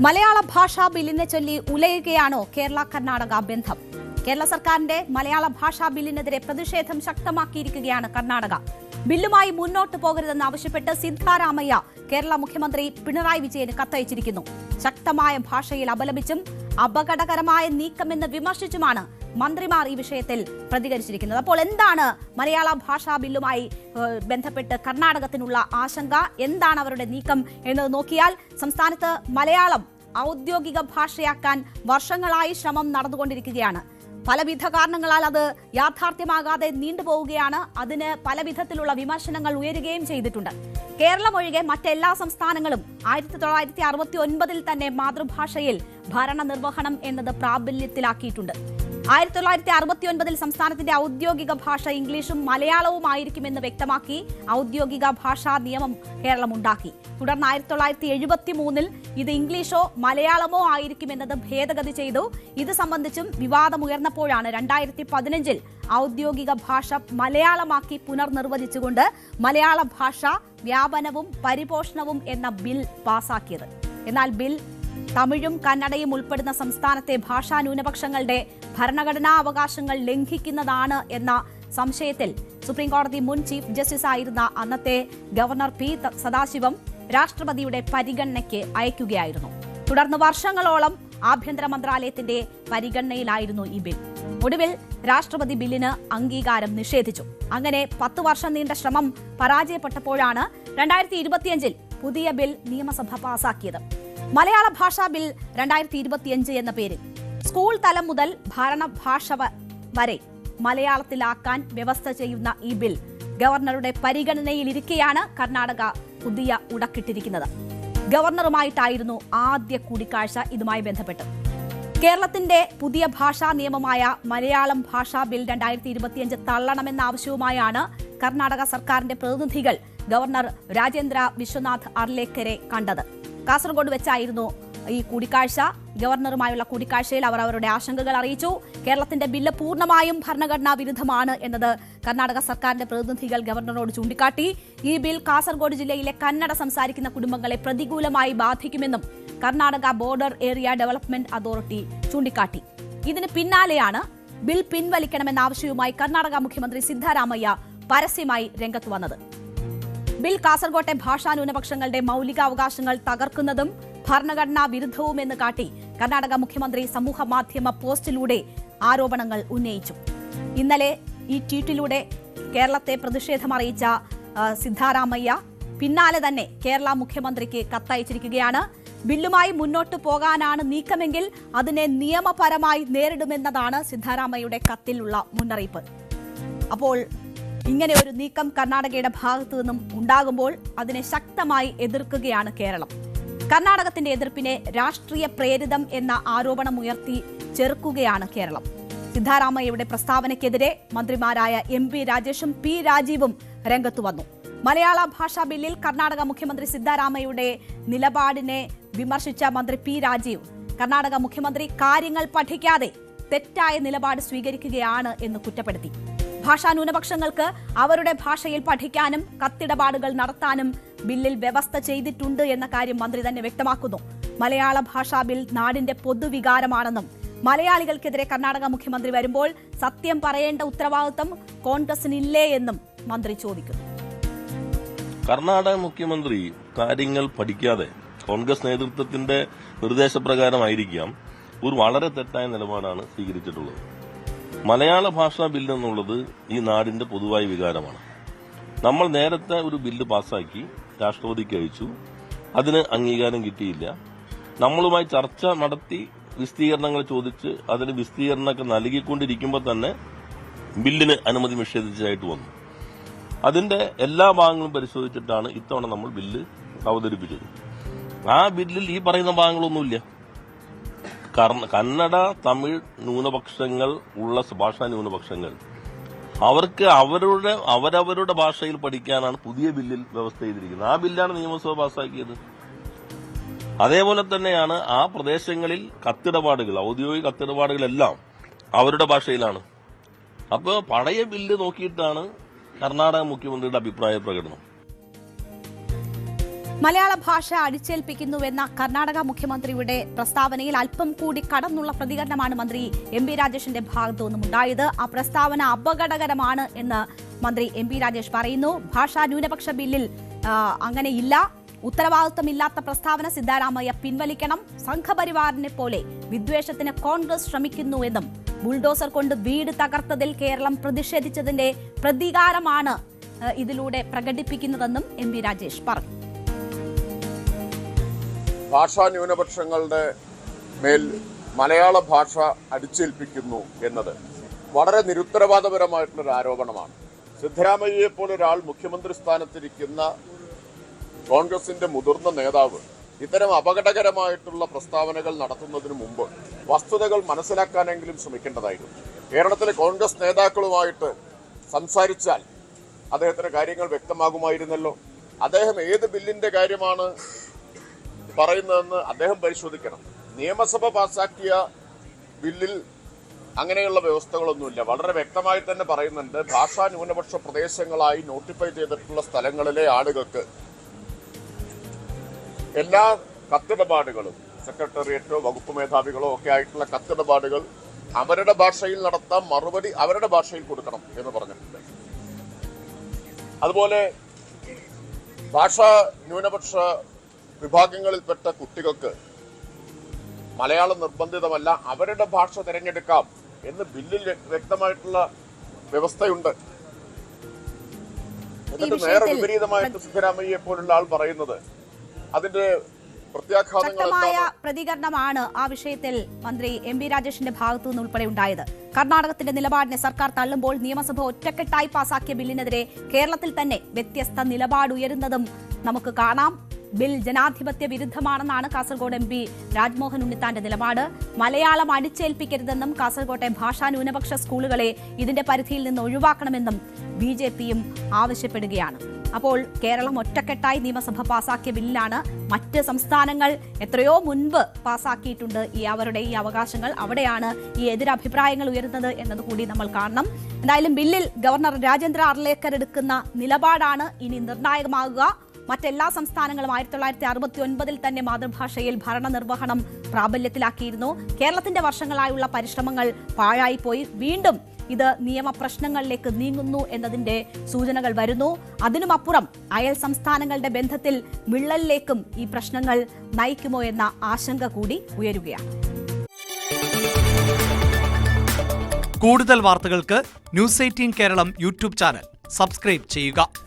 മലയാള ഭാഷാ ബില്ലിനെ ചൊല്ലി ഉലയുകയാണോ കേരള കർണാടക ബന്ധം? കേരള സർക്കാരിന്റെ മലയാള ഭാഷാ ബില്ലിനെതിരെ പ്രതിഷേധം ശക്തമാക്കിയിരിക്കുകയാണ് കർണാടക. ബില്ലുമായി മുന്നോട്ട് പോകരുതെന്ന് ആവശ്യപ്പെട്ട് സിദ്ധാരാമയ്യ കേരള മുഖ്യമന്ത്രി പിണറായി വിജയന് കത്തയച്ചിരിക്കുന്നു. ശക്തമായ ഭാഷയിൽ അപലപിച്ചും അപകടകരമായ നീക്കമെന്ന് വിമർശിച്ചുമാണ് മന്ത്രിമാർ ഈ വിഷയത്തിൽ പ്രതികരിച്ചിരിക്കുന്നത്. അപ്പോൾ എന്താണ് മലയാള ഭാഷാ ബില്ലുമായി ബന്ധപ്പെട്ട് കർണാടകത്തിനുള്ള ആശങ്ക? എന്താണ് അവരുടെ നീക്കം എന്നത് നോക്കിയാൽ സംസ്ഥാനത്ത് മലയാളം ഔദ്യോഗിക ഭാഷയാക്കാൻ വർഷങ്ങളായി ശ്രമം നടന്നുകൊണ്ടിരിക്കുകയാണ്. പലവിധ കാരണങ്ങളാൽ അത് യാഥാർത്ഥ്യമാകാതെ നീണ്ടുപോവുകയാണ്. അതിന് പലവിധത്തിലുള്ള വിമർശനങ്ങൾ ഉയരുകയും ചെയ്തിട്ടുണ്ട്. കേരളം ഒഴികെ മറ്റെല്ലാ സംസ്ഥാനങ്ങളും 1969 തന്നെ മാതൃഭാഷയിൽ ഭരണനിർവഹണം എന്നത് പ്രാബല്യത്തിലാക്കിയിട്ടുണ്ട്. 1969 സംസ്ഥാനത്തിന്റെ ഔദ്യോഗിക ഭാഷ ഇംഗ്ലീഷും മലയാളവുമായിരിക്കുമെന്ന് വ്യക്തമാക്കി ഔദ്യോഗിക ഭാഷാ നിയമം കേരളം ഉണ്ടാക്കി. തുടർന്ന് 1973 ഇത് ഇംഗ്ലീഷോ മലയാളമോ ആയിരിക്കുമെന്നത് ഭേദഗതി ചെയ്തു. ഇത് സംബന്ധിച്ചും വിവാദമുയർന്നപ്പോഴാണ് 2015 ഔദ്യോഗിക ഭാഷ മലയാളമാക്കി പുനർനിർവചിച്ചുകൊണ്ട് മലയാള ഭാഷ വ്യാപനവും പരിപോഷണവും എന്ന ബിൽ പാസാക്കിയത്. എന്നാൽ ബിൽ തമിഴും കന്നഡയും ഉൾപ്പെടുന്ന സംസ്ഥാനത്തെ ഭാഷാ ന്യൂനപക്ഷങ്ങളുടെ ഭരണഘടനാ അവകാശങ്ങൾ ലംഘിക്കുന്നതാണ് എന്ന സംശയത്തിൽ സുപ്രീംകോടതി മുൻ ചീഫ് ജസ്റ്റിസ് ആയിരുന്ന അന്നത്തെ ഗവർണർ പി സദാശിവം രാഷ്ട്രപതിയുടെ പരിഗണനയ്ക്ക് അയക്കുകയായിരുന്നു. തുടർന്ന് വർഷങ്ങളോളം ആഭ്യന്തര മന്ത്രാലയത്തിന്റെ പരിഗണനയിലായിരുന്നു ഈ ബിൽ. ഒടുവിൽ രാഷ്ട്രപതി ബില്ലിന് അംഗീകാരം നിഷേധിച്ചു. അങ്ങനെ 10 വർഷം നീണ്ട ശ്രമം പരാജയപ്പെട്ടപ്പോഴാണ് 2025 പുതിയ ബിൽ നിയമസഭ പാസാക്കിയത്. മലയാള ഭാഷാ ബിൽ 2025 എന്ന പേരിൽ സ്കൂൾ തലം മുതൽ ഭരണഭാഷ വരെ മലയാളത്തിലാക്കാൻ വ്യവസ്ഥ ചെയ്യുന്ന ഈ ബിൽ ഗവർണറുടെ പരിഗണനയിലിരിക്കെയാണ് കർണാടക പുതിയ ഉടക്കിട്ടിരിക്കുന്നത്. ഗവർണറുമായിട്ടായിരുന്നു ആദ്യ കൂടിക്കാഴ്ച ഇതുമായി ബന്ധപ്പെട്ട്. കേരളത്തിന്റെ പുതിയ ഭാഷാ നിയമമായ മലയാളം ഭാഷാ ബിൽ 2025 തള്ളണമെന്ന ആവശ്യവുമായാണ് കർണാടക സർക്കാരിന്റെ പ്രതിനിധികൾ ഗവർണർ രാജേന്ദ്ര വിശ്വനാഥ് അർലേക്കരെ കണ്ടത്. കാസർഗോഡ് വെച്ചായിരുന്നു ഈ കൂടിക്കാഴ്ച. ഗവർണറുമായുള്ള കൂടിക്കാഴ്ചയിൽ അവർ അവരുടെ ആശങ്കകൾ അറിയിച്ചു. കേരളത്തിന്റെ ബില്ല് പൂർണ്ണമായും ഭരണഘടനാ വിരുദ്ധമാണ് എന്നത് കർണാടക സർക്കാരിന്റെ പ്രതിനിധികൾ ഗവർണറോട് ചൂണ്ടിക്കാട്ടി. ഈ ബിൽ കാസർഗോഡ് ജില്ലയിലെ കന്നഡ സംസാരിക്കുന്ന കുടുംബങ്ങളെ പ്രതികൂലമായി ബാധിക്കുമെന്നും Karnataka border area development authority ചൂണ്ടിക്കാട്ടി. ഇതിന് പിന്നാലെയാണ് ബിൽ പിൻവലിക്കണമെന്ന ആവശ്യവുമായി കർണാടക മുഖ്യമന്ത്രി സിദ്ധാരാമയ്യ പരസ്യമായി രംഗത്ത് വന്നത്. ബിൽ കാസർകോട്ടെ ഭാഷാ ന്യൂനപക്ഷങ്ങളുടെ മൌലികാവകാശങ്ങൾ തകർക്കുന്നതും ഭരണഘടനാ വിരുദ്ധവുമെന്ന് കാട്ടി കർണാടക മുഖ്യമന്ത്രി സമൂഹ മാധ്യമ പോസ്റ്റിലൂടെ ആരോപണങ്ങൾ ഉന്നയിച്ചു. ഇന്നലെ ഈ ട്വീറ്റിലൂടെ കേരളത്തെ പ്രതിഷേധമറിയിച്ച സിദ്ധാരാമയ്യ പിന്നാലെ തന്നെ കേരള മുഖ്യമന്ത്രിക്ക് കത്തയച്ചിരിക്കുകയാണ്. ബില്ലുമായി മുന്നോട്ടു പോകാനാണ് നീക്കമെങ്കിൽ അതിനെ നിയമപരമായി നേരിടുമെന്നതാണ് സിദ്ധാരാമയ്യയുടെ കത്തിലുള്ള മുന്നറിയിപ്പ്. അപ്പോൾ ഇങ്ങനെ ഒരു നീക്കം കർണാടകയുടെ ഭാഗത്തു നിന്നും ഉണ്ടാകുമ്പോൾ അതിനെ ശക്തമായി എതിർക്കുകയാണ് കേരളം. കർണാടകത്തിന്റെ എതിർപ്പിനെ രാഷ്ട്രീയ പ്രേരിതം എന്ന ആരോപണം ഉയർത്തി ചെറുക്കുകയാണ് കേരളം. സിദ്ധാരാമയ്യയുടെ പ്രസ്താവനയ്ക്കെതിരെ മന്ത്രിമാരായ MP രാജേഷും P രാജീവും രംഗത്തു വന്നു. മലയാള ഭാഷാ ബില്ലിൽ കർണാടക മുഖ്യമന്ത്രി സിദ്ധാരാമയ്യയുടെ നിലപാടിനെ വിമർശിച്ച മന്ത്രി P രാജീവ് കർണാടക മുഖ്യമന്ത്രി കാര്യങ്ങൾ പഠിക്കാതെ തെറ്റായ നിലപാട് സ്വീകരിക്കുകയാണ് എന്ന് കുറ്റപ്പെടുത്തി. ഭാഷാ ന്യൂനപക്ഷങ്ങൾക്ക് അവരുടെ ഭാഷയിൽ പഠിക്കാനും കത്തിടപാടുകൾ നടത്താനും ബില്ലിൽ വ്യവസ്ഥ ചെയ്തിട്ടുണ്ട് എന്ന കാര്യം മന്ത്രി തന്നെ വ്യക്തമാക്കുന്നു. മലയാള ഭാഷാ ബിൽ നാടിന്റെ പൊതുവികാരമാണെന്നും മലയാളികൾക്കെതിരെ കർണാടക മുഖ്യമന്ത്രി വരുമ്പോൾ സത്യം പറയേണ്ട ഉത്തരവാദിത്തം കോൺഗ്രസിനില്ലേ എന്നും മന്ത്രി ചോദിക്കുന്നു. കർണാടക മുഖ്യമന്ത്രി കാര്യങ്ങൾ പഠിക്കാതെ കോൺഗ്രസ് നേതൃത്വത്തിന്റെ നിർദ്ദേശപ്രകാരമായിരിക്കാം ഒരു വളരെ തെറ്റായ നിലപാടാണ് സ്വീകരിച്ചിട്ടുള്ളത്. മലയാള ഭാഷാ ബില്ല് എന്നുള്ളത് ഈ നാടിന്റെ പൊതുവായ വികാരമാണ്. നമ്മൾ നേരത്തെ ഒരു ബില്ല് പാസ്സാക്കി രാഷ്ട്രപതിക്ക് അയച്ചു. അതിന് അംഗീകാരം കിട്ടിയില്ല. നമ്മളുമായി ചർച്ച നടത്തി വിശദീകരണങ്ങൾ ചോദിച്ച് അതിന് വിശദീകരണമൊക്കെ നൽകിക്കൊണ്ടിരിക്കുമ്പോൾ തന്നെ ബില്ലിന് അനുമതി നിഷേധിച്ചതായിട്ട് വന്നു. അതിന്റെ എല്ലാ ഭാഗങ്ങളും പരിശോധിച്ചിട്ടാണ് ഇത്തവണ നമ്മൾ ബില്ല് അവതരിപ്പിച്ചത്. ആ ബില്ലിൽ ഈ പറയുന്ന ഭാഗങ്ങളൊന്നുമില്ല. കന്നഡ തമിഴ് ന്യൂനപക്ഷങ്ങൾ ഉള്ള ഭാഷാ ന്യൂനപക്ഷങ്ങൾ അവർക്ക് അവരവരുടെ ഭാഷയിൽ പഠിക്കാനാണ് പുതിയ ബില്ലിൽ വ്യവസ്ഥ ചെയ്തിരിക്കുന്നത്. ആ ബില്ലാണ് നിയമസഭ പാസ്സാക്കിയത്. അതേപോലെ തന്നെയാണ് ആ പ്രദേശങ്ങളിൽ കത്തിടപാടുകൾ, ഔദ്യോഗിക കത്തിടപാടുകളെല്ലാം അവരുടെ ഭാഷയിലാണ്. അപ്പോൾ പഴയ ബില്ല് നോക്കിയിട്ടാണ് കർണാടക മുഖ്യമന്ത്രിയുടെ അഭിപ്രായ പ്രകടനം. മലയാള ഭാഷ അടിച്ചേൽപ്പിക്കുന്നുവെന്ന കർണാടക മുഖ്യമന്ത്രിയുടെ പ്രസ്താവനയിൽ അല്പം കൂടി കടന്നുള്ള പ്രതികരണമാണ് മന്ത്രി എം.പി. രാജേഷിന്റെ ഭാഗത്തു നിന്നും ഉണ്ടായത്. ആ പ്രസ്താവന അപകടകരമാണ് എന്ന് മന്ത്രി എം.പി. രാജേഷ് പറയുന്നു. ഭാഷാ ന്യൂനപക്ഷ ബില്ലിൽ അങ്ങനെയില്ല. ഉത്തരവാദിത്വമില്ലാത്ത പ്രസ്താവന സിദ്ധാരാമയ്യ പിൻവലിക്കണം. സംഘപരിവാറിനെ പോലെ വിദ്വേഷത്തിന് കോൺഗ്രസ് ശ്രമിക്കുന്നുവെന്നും ബുൾഡോസർ കൊണ്ട് വീട് തകർത്തതിൽ കേരളം പ്രതിഷേധിച്ചതിന്റെ പ്രതികാരമാണ് ഇതിലൂടെ പ്രകടിപ്പിക്കുന്നതെന്നും എം.പി. രാജേഷ് പറഞ്ഞു. ഭാഷാ ന്യൂനപക്ഷങ്ങളുടെ മേൽ മലയാള ഭാഷ അടിച്ചേൽപ്പിക്കുന്നു എന്നത് വളരെ നിരുത്തരവാദപരമായിട്ടുള്ളൊരു ആരോപണമാണ്. സിദ്ധരാമയ്യയെ പോലെ ഒരാൾ മുഖ്യമന്ത്രി സ്ഥാനത്തിരിക്കുന്ന കോൺഗ്രസിന്റെ മുതിർന്ന നേതാവ് ഇത്തരം അപകടകരമായിട്ടുള്ള പ്രസ്താവനകൾ നടത്തുന്നതിന് മുമ്പ് വസ്തുതകൾ മനസ്സിലാക്കാനെങ്കിലും ശ്രമിക്കേണ്ടതായിരുന്നു. കേരളത്തിലെ കോൺഗ്രസ് നേതാക്കളുമായിട്ട് സംസാരിച്ചാൽ അദ്ദേഹത്തിന് കാര്യങ്ങൾ വ്യക്തമാകുമായിരുന്നല്ലോ. അദ്ദേഹം ഏത് ബില്ലിന്റെ കാര്യമാണ് പറയുന്നതെന്ന് അദ്ദേഹം പരിശോധിക്കണം. നിയമസഭ പാസാക്കിയ ബില്ലിൽ അങ്ങനെയുള്ള വ്യവസ്ഥകളൊന്നുമില്ല. വളരെ വ്യക്തമായി തന്നെ പറയുന്നുണ്ട്, ഭാഷാ ന്യൂനപക്ഷ പ്രദേശങ്ങളായി നോട്ടിഫൈ ചെയ്തിട്ടുള്ള സ്ഥലങ്ങളിലെ ആളുകൾക്ക് എല്ലാ കത്തിടപാടുകളും സെക്രട്ടേറിയറ്റോ വകുപ്പ് മേധാവികളോ ഒക്കെ ആയിട്ടുള്ള കത്തിടപാടുകൾ അവരുടെ ഭാഷയിൽ നടത്താം, മറുപടി അവരുടെ ഭാഷയിൽ കൊടുക്കണം എന്ന് പറഞ്ഞിട്ടുണ്ട്. അതുപോലെ ഭാഷാ ന്യൂനപക്ഷ വിഭാഗങ്ങളിൽപ്പെട്ട കുട്ടികൾക്ക് മലയാളം നിർബന്ധിതമല്ല, അവരുടെ ഭാഷ തിരഞ്ഞെടുക്കാം എന്ന് ബില്ലിൽ വ്യക്തമായിട്ടുള്ള വ്യവസ്ഥയുണ്ട്. എന്നിട്ട് നേരെ വിപരീതമായിട്ട് സിദ്ധരാമയ്യയെ പോലുള്ള ആൾ പറയുന്നത് അതിന്റെ ശക്തമായ പ്രതികരണമാണ് ആ വിഷയത്തിൽ മന്ത്രി എം.പി. രാജേഷിന്റെ ഭാഗത്തു നിന്ന് ഉൾപ്പെടെ ഉണ്ടായത്. കർണാടകത്തിന്റെ നിലപാടിനെ സർക്കാർ തള്ളുമ്പോൾ നിയമസഭ ഒറ്റക്കെട്ടായി പാസാക്കിയ ബില്ലിനെതിരെ കേരളത്തിൽ തന്നെ വ്യത്യസ്ത നിലപാട് ഉയരുന്നതും നമുക്ക് കാണാം. ബിൽ ജനാധിപത്യ വിരുദ്ധമാണെന്നാണ് കാസർഗോഡ് എം.പി. രാജ്മോഹൻ ഉണ്ണിത്താന്റെ നിലപാട്. മലയാളം അടിച്ചേൽപ്പിക്കരുതെന്നും കാസർകോട്ടെ ഭാഷാ ന്യൂനപക്ഷ സ്കൂളുകളെ ഇതിന്റെ പരിധിയിൽ നിന്ന് ഒഴിവാക്കണമെന്നും ബി.ജെ.പിയും ആവശ്യപ്പെടുകയാണ്. അപ്പോൾ കേരളം ഒറ്റക്കെട്ടായി നിയമസഭ പാസാക്കിയ ബില്ലാണ്. മറ്റ് സംസ്ഥാനങ്ങൾ എത്രയോ മുൻപ് പാസാക്കിയിട്ടുണ്ട് അവരുടെ ഈ അവകാശങ്ങൾ. അവിടെയാണ് ഈ എതിരഭിപ്രായങ്ങൾ ഉയരുന്നത് എന്നതുകൂടി നമ്മൾ കാണണം. എന്തായാലും ബില്ലിൽ ഗവർണർ രാജേന്ദ്ര അർലേക്കർ എടുക്കുന്ന നിലപാടാണ് ഇനി നിർണായകമാകുക. മറ്റെല്ലാ സംസ്ഥാനങ്ങളും 1969 തന്നെ മാതൃഭാഷയിൽ ഭരണനിർവഹണം പ്രാബല്യത്തിലാക്കിയിരുന്നു. കേരളത്തിന്റെ വർഷങ്ങളായുള്ള പരിശ്രമങ്ങൾ പാഴായിപ്പോയി. വീണ്ടും ഇത് നിയമപ്രശ്നങ്ങളിലേക്ക് നീങ്ങുന്നു എന്നതിന്റെ സൂചനകൾ വരുന്നു. അതിനുമപ്പുറം അയൽ സംസ്ഥാനങ്ങളുടെ ബന്ധത്തിൽ വിള്ളലിലേക്കും ഈ പ്രശ്നങ്ങൾ നയിക്കുമോ എന്ന ആശങ്ക കൂടി ഉയരുകയാണ്. കൂടുതൽ വാർത്തകൾക്ക് news 18 Keralam YouTube channel subscribe ചെയ്യുക.